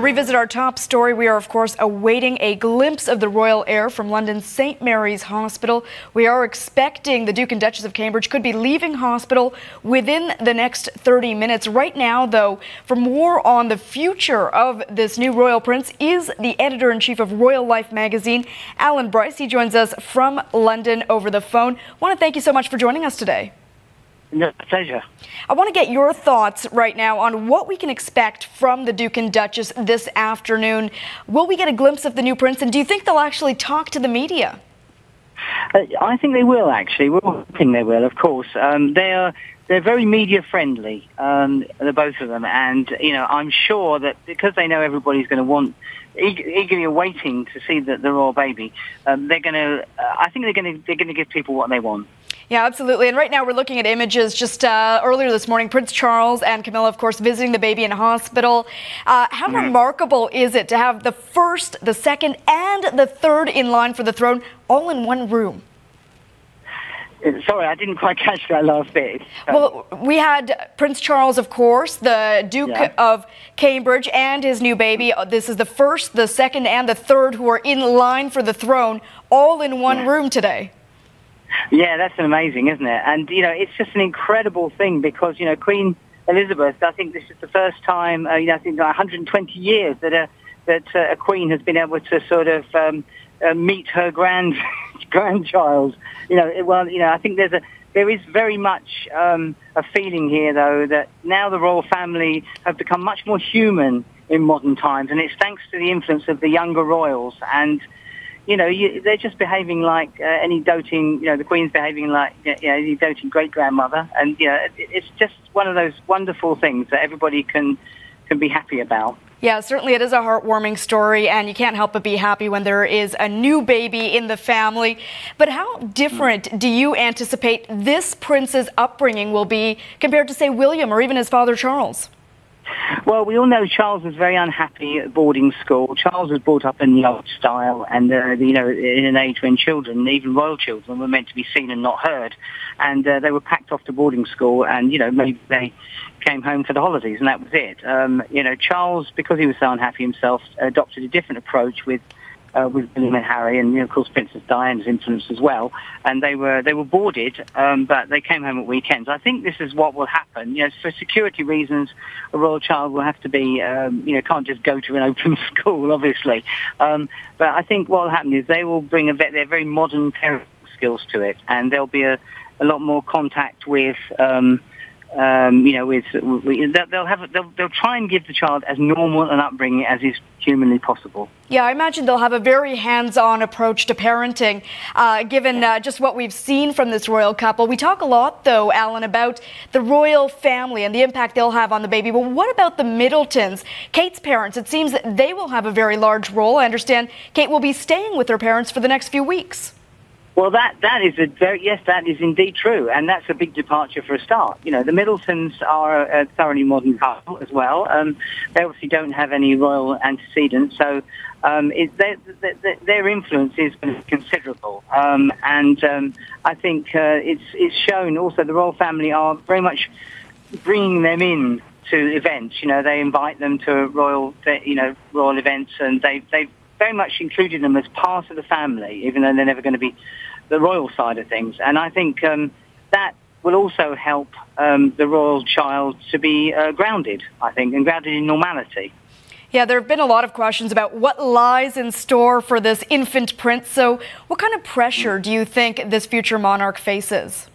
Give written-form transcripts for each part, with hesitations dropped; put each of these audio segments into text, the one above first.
revisit our top story. We are, of course, awaiting a glimpse of the royal heir from London's St. Mary's Hospital. We are expecting the Duke and Duchess of Cambridge could be leaving hospital within the next 30 minutes. Right now, though, for more on the future of this new royal prince is the editor-in-chief of Royal Life magazine, Allan Bryce. He joins us from London over the phone. I want to thank you so much for joining us today. No, pleasure. I want to get your thoughts right now on what we can expect from the Duke and Duchess this afternoon. Will we get a glimpse of the new prince, and do you think they'll actually talk to the media? I think they will, actually. We're hoping they will, of course. They're very media friendly, the both of them, and I'm sure that because they know everybody's going to want, eagerly awaiting to see the royal baby, they're going to. I think they're going to give people what they want. Yeah, absolutely. And right now we're looking at images just earlier this morning. Prince Charles and Camilla, of course, visiting the baby in hospital. How remarkable is it to have the first, the second, and the third in line for the throne all in one room? Sorry, I didn't quite catch that last bit. Well, we had Prince Charles, of course, the Duke of Cambridge, and his new baby. This is the first, the second, and the third who are in line for the throne all in one room today. Yeah, that's amazing, isn't it? And, it's just an incredible thing because, Queen Elizabeth, I think this is the first time, I think 120 years that a queen has been able to sort of meet her grandchild. I think there is very much a feeling here, though, that now the royal family have become much more human in modern times, and it's thanks to the influence of the younger royals. And they're just behaving like any doting, the Queen's behaving like any doting great-grandmother. And, it's just one of those wonderful things that everybody can be happy about. Yeah, certainly it is a heartwarming story, and you can't help but be happy when there is a new baby in the family. But how different do you anticipate this prince's upbringing will be compared to, say, William or even his father, Charles? Well, we all know Charles was very unhappy at boarding school. Charles was brought up in the old style and, in an age when children, even royal children, were meant to be seen and not heard. And they were packed off to boarding school and, maybe they came home for the holidays and that was it. Charles, because he was so unhappy himself, adopted a different approach with William and Harry, and of course Princess Diana's influence as well. And they were boarded, but they came home at weekends. I think this is what will happen. For security reasons, a royal child will have to be, can't just go to an open school, obviously. But I think what will happen is they will bring their very modern parenting skills to it, and there'll be a lot more contact with. They'll try and give the child as normal an upbringing as is humanly possible. Yeah, I imagine they'll have a very hands-on approach to parenting, given just what we've seen from this royal couple. We talk a lot, though, Allan, about the royal family and the impact they'll have on the baby. But what about the Middletons? Kate's parents, it seems that they will have a very large role. I understand Kate will be staying with her parents for the next few weeks. Well, that is indeed true, and that's a big departure for a start. The Middletons are a thoroughly modern couple as well. They obviously don't have any royal antecedents, so their influence is considerable. And I think it's shown also the royal family are very much bringing them in to events. They invite them to royal events, and they've very much included them as part of the family, even though they're never going to be the royal side of things. And I think that will also help the royal child to be grounded, I think, and grounded in normality. Yeah, there have been a lot of questions about what lies in store for this infant prince. So what kind of pressure do you think this future monarch faces?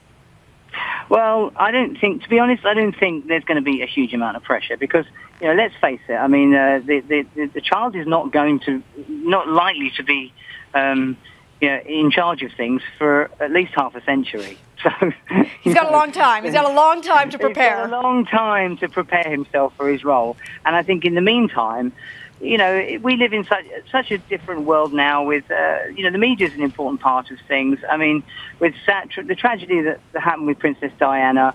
Well, to be honest, I don't think there's going to be a huge amount of pressure because, let's face it, I mean, the child is not likely to be, in charge of things for at least half a century. So he's got a long time. He's got a long time to prepare. He's got a long time to prepare himself for his role. And I think in the meantime, we live in such a different world now with, the media is an important part of things. I mean, with the tragedy that happened with Princess Diana,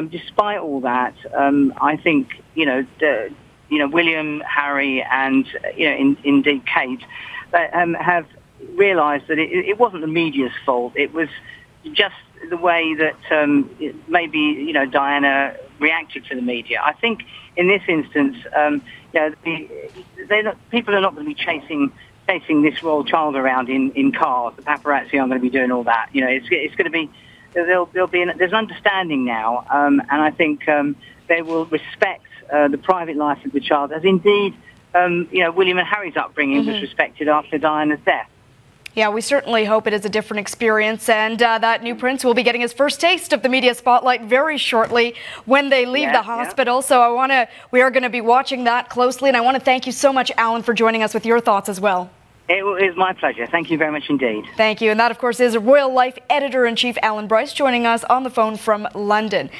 despite all that, I think, William, Harry, and, indeed Kate have realised that it wasn't the media's fault. It was just the way that maybe, Diana reacted to the media. I think in this instance, people are not going to be chasing this royal child around in cars. The paparazzi aren't going to be doing all that. It's going to be there's an understanding now, and I think they will respect the private life of the child, as indeed William and Harry's upbringing was respected after Diana's death. Yeah, we certainly hope it is a different experience, and that new prince will be getting his first taste of the media spotlight very shortly when they leave the hospital. Yeah. So we are going to be watching that closely, and I want to thank you so much, Allan, for joining us with your thoughts as well. It is my pleasure. Thank you very much indeed. Thank you. And that, of course, is Royal Life Editor-in-Chief Allan Bryce joining us on the phone from London.